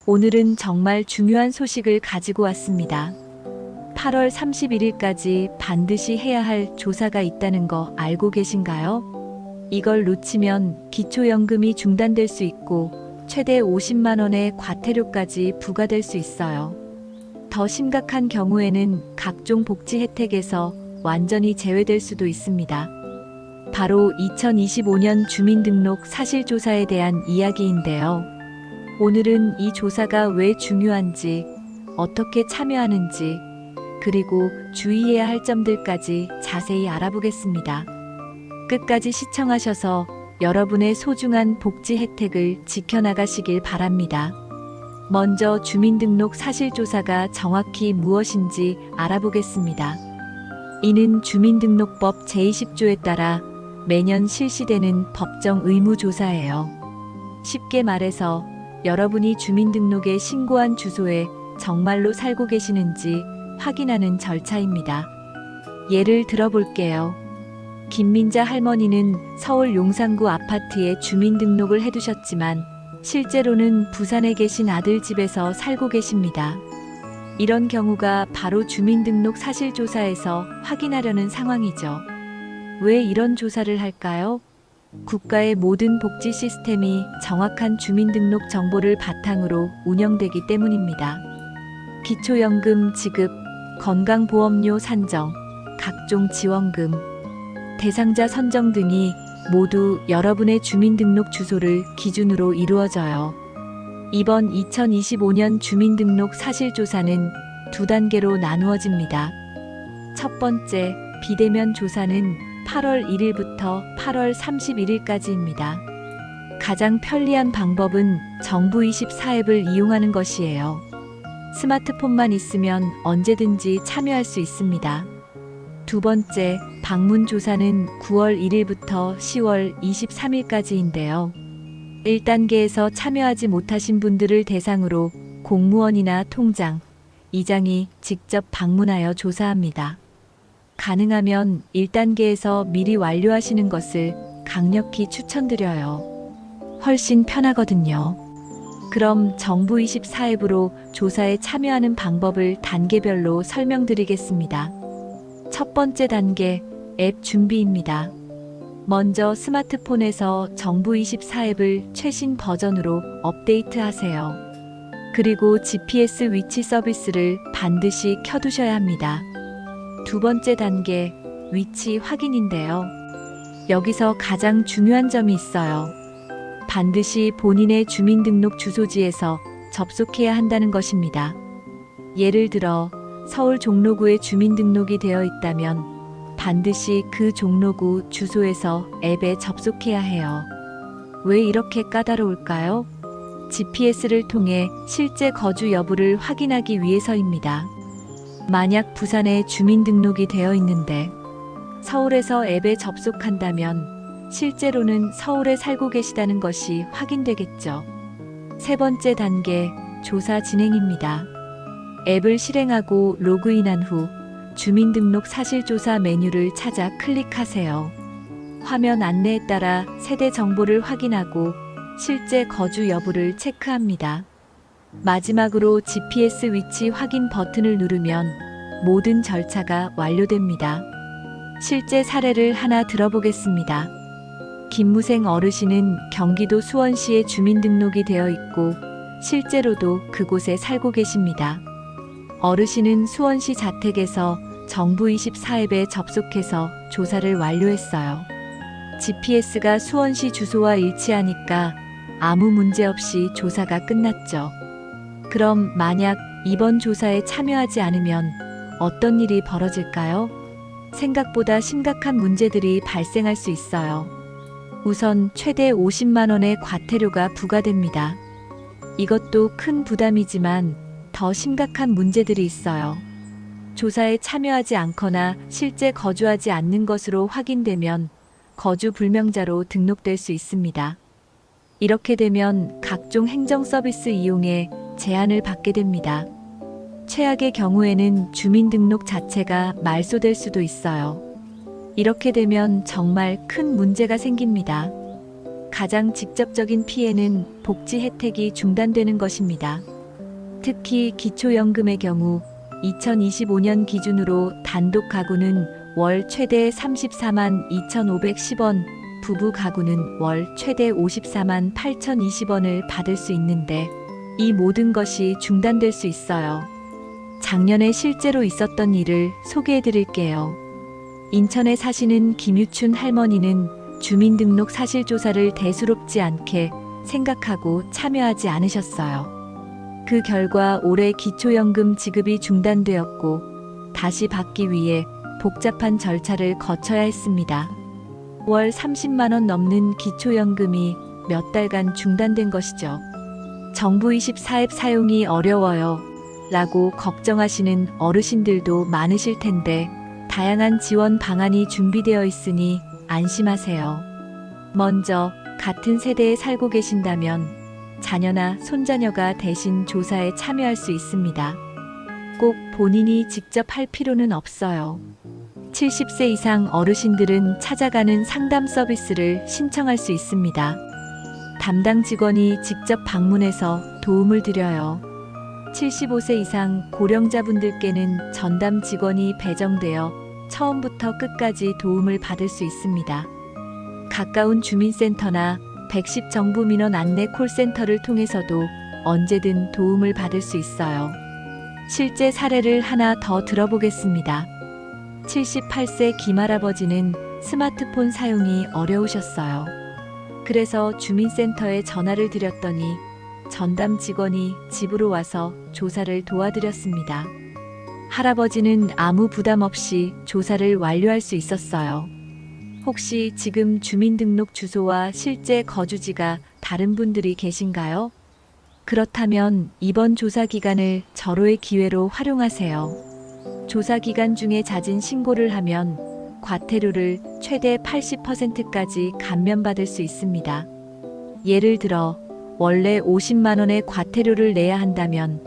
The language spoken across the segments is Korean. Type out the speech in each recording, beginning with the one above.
오늘은 정말 중요한 소식을 가지고 왔습니다. 8월 31일까지 반드시 해야 할 조사가 있다는 거 알고 계신가요? 이걸 놓치면 기초연금이 중단될 수 있고 최대 50만 원의 과태료까지 부과될 수 있어요. 더 심각한 경우에는 각종 복지 혜택에서 완전히 제외될 수도 있습니다. 바로 2025년 주민등록 사실조사에 대한 이야기인데요. 오늘은 이 조사가 왜 중요한지, 어떻게 참여하는지, 그리고 주의해야 할 점들까지 자세히 알아보겠습니다. 끝까지 시청하셔서 여러분의 소중한 복지 혜택을 지켜나가시길 바랍니다. 먼저 주민등록 사실조사가 정확히 무엇인지 알아보겠습니다. 이는 주민등록법 제20조에 따라 매년 실시되는 법정 의무조사예요. 쉽게 말해서 여러분이 주민등록에 신고한 주소에 정말로 살고 계시는지 확인하는 절차입니다. 예를 들어볼게요. 김민자 할머니는 서울 용산구 아파트에 주민등록을 해두셨지만 실제로는 부산에 계신 아들 집에서 살고 계십니다. 이런 경우가 바로 주민등록 사실조사에서 확인하려는 상황이죠. 왜 이런 조사를 할까요? 국가의 모든 복지 시스템이 정확한 주민등록 정보를 바탕으로 운영되기 때문입니다. 기초연금 지급, 건강보험료 산정, 각종 지원금, 대상자 선정 등이 모두 여러분의 주민등록 주소를 기준으로 이루어져요. 이번 2025년 주민등록 사실조사는 두 단계로 나누어집니다. 첫 번째, 비대면 조사는 8월 1일부터 8월 31일까지입니다. 가장 편리한 방법은 정부24앱을 이용하는 것이에요. 스마트폰만 있으면 언제든지 참여할 수 있습니다. 두 번째, 방문 조사는 9월 1일부터 10월 23일까지인데요. 1단계에서 참여하지 못하신 분들을 대상으로 공무원이나 통장, 이장이 직접 방문하여 조사합니다. 가능하면 1단계에서 미리 완료하시는 것을 강력히 추천드려요. 훨씬 편하거든요. 그럼 정부24앱으로 조사에 참여하는 방법을 단계별로 설명드리겠습니다. 첫 번째 단계, 앱 준비입니다. 먼저 스마트폰에서 정부24앱을 최신 버전으로 업데이트하세요. 그리고 GPS 위치 서비스를 반드시 켜두셔야 합니다. 두 번째 단계, 위치 확인인데요. 여기서 가장 중요한 점이 있어요. 반드시 본인의 주민등록 주소지에서 접속해야 한다는 것입니다. 예를 들어 서울 종로구에 주민등록이 되어 있다면 반드시 그 종로구 주소에서 앱에 접속해야 해요. 왜 이렇게 까다로울까요? GPS를 통해 실제 거주 여부를 확인하기 위해서입니다. 만약 부산에 주민등록이 되어 있는데 서울에서 앱에 접속한다면 실제로는 서울에 살고 계시다는 것이 확인되겠죠. 세 번째 단계, 조사 진행입니다. 앱을 실행하고 로그인한 후 주민등록 사실조사 메뉴를 찾아 클릭하세요. 화면 안내에 따라 세대 정보를 확인하고 실제 거주 여부를 체크합니다. 마지막으로 GPS 위치 확인 버튼을 누르면 모든 절차가 완료됩니다. 실제 사례를 하나 들어보겠습니다. 김무생 어르신은 경기도 수원시에 주민등록이 되어 있고 실제로도 그곳에 살고 계십니다. 어르신은 수원시 자택에서 정부24앱에 접속해서 조사를 완료했어요. GPS가 수원시 주소와 일치하니까 아무 문제 없이 조사가 끝났죠. 그럼 만약 이번 조사에 참여하지 않으면 어떤 일이 벌어질까요? 생각보다 심각한 문제들이 발생할 수 있어요. 우선 최대 50만 원의 과태료가 부과됩니다. 이것도 큰 부담이지만 더 심각한 문제들이 있어요. 조사에 참여하지 않거나 실제 거주하지 않는 것으로 확인되면 거주 불명자로 등록될 수 있습니다. 이렇게 되면 각종 행정 서비스 이용에 제한을 받게 됩니다. 최악의 경우에는 주민등록 자체가 말소될 수도 있어요. 이렇게 되면 정말 큰 문제가 생깁니다. 가장 직접적인 피해는 복지 혜택이 중단되는 것입니다. 특히 기초연금의 경우 2025년 기준으로 단독 가구는 월 최대 34만 2,510원, 부부 가구는 월 최대 54만 8,020원을 받을 수 있는데 이 모든 것이 중단될 수 있어요. 작년에 실제로 있었던 일을 소개해 드릴게요. 인천에 사시는 김유춘 할머니는 주민등록 사실조사를 대수롭지 않게 생각하고 참여하지 않으셨어요. 그 결과 올해 기초연금 지급이 중단되었고 다시 받기 위해 복잡한 절차를 거쳐야 했습니다. 월 30만 원 넘는 기초연금이 몇 달간 중단된 것이죠. 정부 24앱 사용이 어려워요 라고 걱정하시는 어르신들도 많으실 텐데 다양한 지원 방안이 준비되어 있으니 안심하세요. 먼저 같은 세대에 살고 계신다면 자녀나 손자녀가 대신 조사에 참여할 수 있습니다. 꼭 본인이 직접 할 필요는 없어요. 70세 이상 어르신들은 찾아가는 상담 서비스를 신청할 수 있습니다. 담당 직원이 직접 방문해서 도움을 드려요. 75세 이상 고령자분들께는 전담 직원이 배정되어 처음부터 끝까지 도움을 받을 수 있습니다. 가까운 주민센터나 110 정부 민원 안내 콜센터를 통해서도 언제든 도움을 받을 수 있어요. 실제 사례를 하나 더 들어보겠습니다. 78세 김할아버지는 스마트폰 사용이 어려우셨어요. 그래서 주민센터에 전화를 드렸더니 전담 직원이 집으로 와서 조사를 도와드렸습니다. 할아버지는 아무 부담 없이 조사를 완료할 수 있었어요. 혹시 지금 주민등록 주소와 실제 거주지가 다른 분들이 계신가요? 그렇다면 이번 조사 기간을 절호의 기회로 활용하세요. 조사 기간 중에 잦은 신고를 하면 과태료를 최대 80%까지 감면받을 수 있습니다. 예를 들어 원래 50만 원의 과태료를 내야 한다면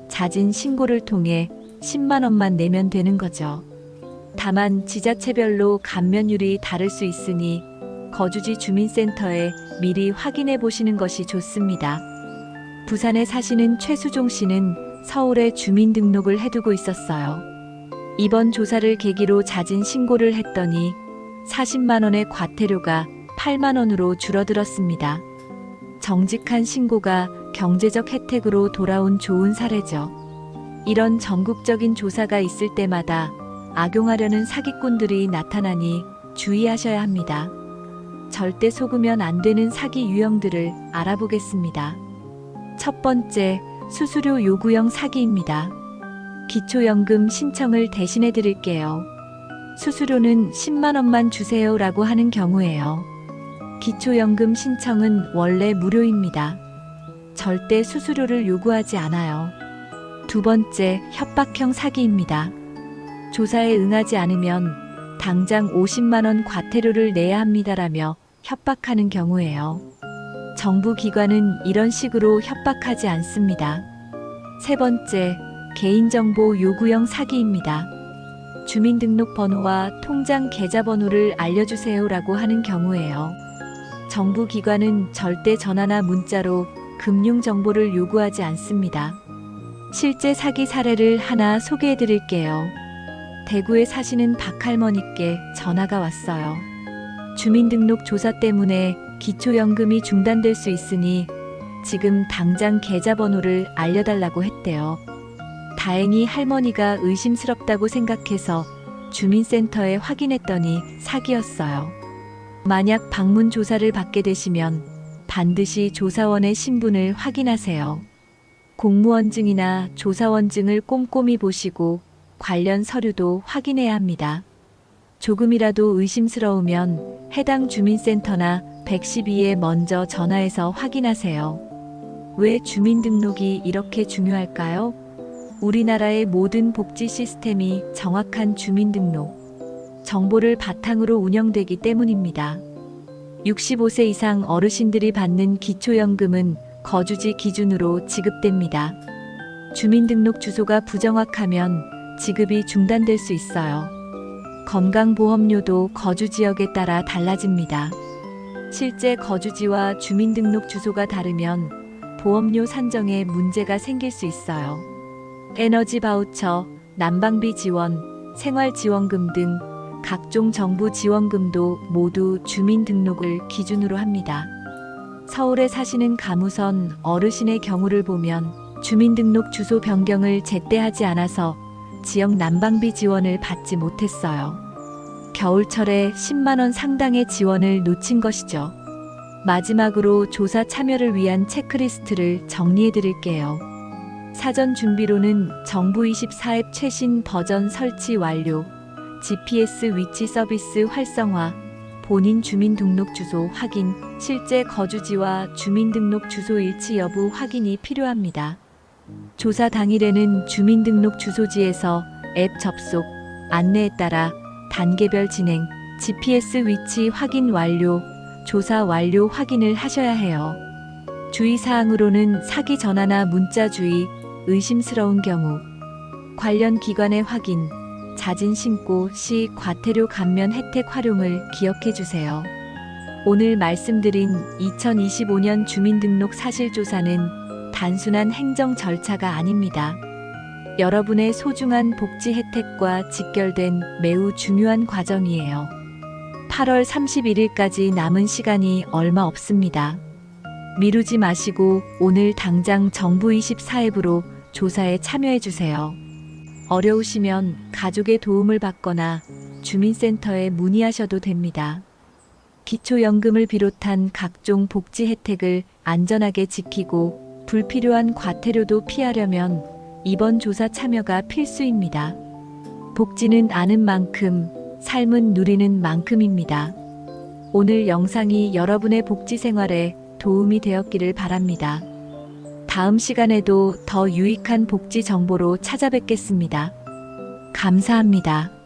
잦은 신고를 통해 10만 원만 내면 되는 거죠. 다만 지자체별로 감면율이 다를 수 있으니 거주지 주민센터에 미리 확인해 보시는 것이 좋습니다. 부산에 사시는 최수종 씨는 서울에 주민등록을 해두고 있었어요. 이번 조사를 계기로 잦은 신고를 했더니 40만 원의 과태료가 8만 원으로 줄어들었습니다. 정직한 신고가 경제적 혜택으로 돌아온 좋은 사례죠. 이런 전국적인 조사가 있을 때마다 악용하려는 사기꾼들이 나타나니 주의하셔야 합니다. 절대 속으면 안 되는 사기 유형들을 알아보겠습니다. 첫 번째, 수수료 요구형 사기입니다. 기초연금 신청을 대신해 드릴게요. 수수료는 10만 원만 주세요 라고 하는 경우에요. 기초연금 신청은 원래 무료입니다. 절대 수수료를 요구하지 않아요. 두 번째, 협박형 사기입니다. 조사에 응하지 않으면 당장 50만 원 과태료를 내야 합니다라며 협박하는 경우예요. 정부 기관은 이런 식으로 협박하지 않습니다. 세 번째, 개인정보 요구형 사기입니다. 주민등록번호와 통장 계좌번호를 알려주세요라고 하는 경우예요. 정부 기관은 절대 전화나 문자로 금융정보를 요구하지 않습니다. 실제 사기 사례를 하나 소개해 드릴게요. 대구에 사시는 박할머니께 전화가 왔어요. 주민등록 조사 때문에 기초연금이 중단될 수 있으니 지금 당장 계좌번호를 알려달라고 했대요. 다행히 할머니가 의심스럽다고 생각해서 주민센터에 확인했더니 사기였어요. 만약 방문 조사를 받게 되시면 반드시 조사원의 신분을 확인하세요. 공무원증이나 조사원증을 꼼꼼히 보시고 관련 서류도 확인해야 합니다. 조금이라도 의심스러우면 해당 주민센터나 112에 먼저 전화해서 확인하세요. 왜 주민등록이 이렇게 중요할까요? 우리나라의 모든 복지 시스템이 정확한 주민등록 정보를 바탕으로 운영되기 때문입니다. 65세 이상 어르신들이 받는 기초연금은 거주지 기준으로 지급됩니다. 주민등록 주소가 부정확하면 지급이 중단될 수 있어요. 건강보험료도 거주 지역에 따라 달라집니다. 실제 거주지와 주민등록 주소가 다르면 보험료 산정에 문제가 생길 수 있어요. 에너지 바우처, 난방비 지원, 생활지원금 등 각종 정부 지원금도 모두 주민등록을 기준으로 합니다. 서울에 사시는 가무선 어르신의 경우를 보면 주민등록 주소 변경을 제때 하지 않아서 지역 난방비 지원을 받지 못했어요. 겨울철에 10만 원 상당의 지원을 놓친 것이죠. 마지막으로 조사 참여를 위한 체크리스트를 정리해 드릴게요. 사전 준비로는 정부 24앱 최신 버전 설치 완료, GPS 위치 서비스 활성화, 본인 주민등록 주소 확인, 실제 거주지와 주민등록 주소 일치 여부 확인이 필요합니다. 조사 당일에는 주민등록 주소지에서 앱 접속, 안내에 따라 단계별 진행, GPS 위치 확인 완료, 조사 완료 확인을 하셔야 해요. 주의사항으로는 사기 전화나 문자 주의, 의심스러운 경우, 관련 기관의 확인, 자진 신고 시 과태료 감면 혜택 활용을 기억해 주세요. 오늘 말씀드린 2025년 주민등록 사실조사는 단순한 행정 절차가 아닙니다. 여러분의 소중한 복지 혜택과 직결된 매우 중요한 과정이에요. 8월 31일까지 남은 시간이 얼마 없습니다. 미루지 마시고 오늘 당장 정부 24앱으로 조사에 참여해 주세요. 어려우시면 가족의 도움을 받거나 주민센터에 문의하셔도 됩니다. 기초연금을 비롯한 각종 복지 혜택을 안전하게 지키고 불필요한 과태료도 피하려면 이번 조사 참여가 필수입니다. 복지는 아는 만큼, 삶은 누리는 만큼입니다. 오늘 영상이 여러분의 복지 생활에 도움이 되었기를 바랍니다. 다음 시간에도 더 유익한 복지 정보로 찾아뵙겠습니다. 감사합니다.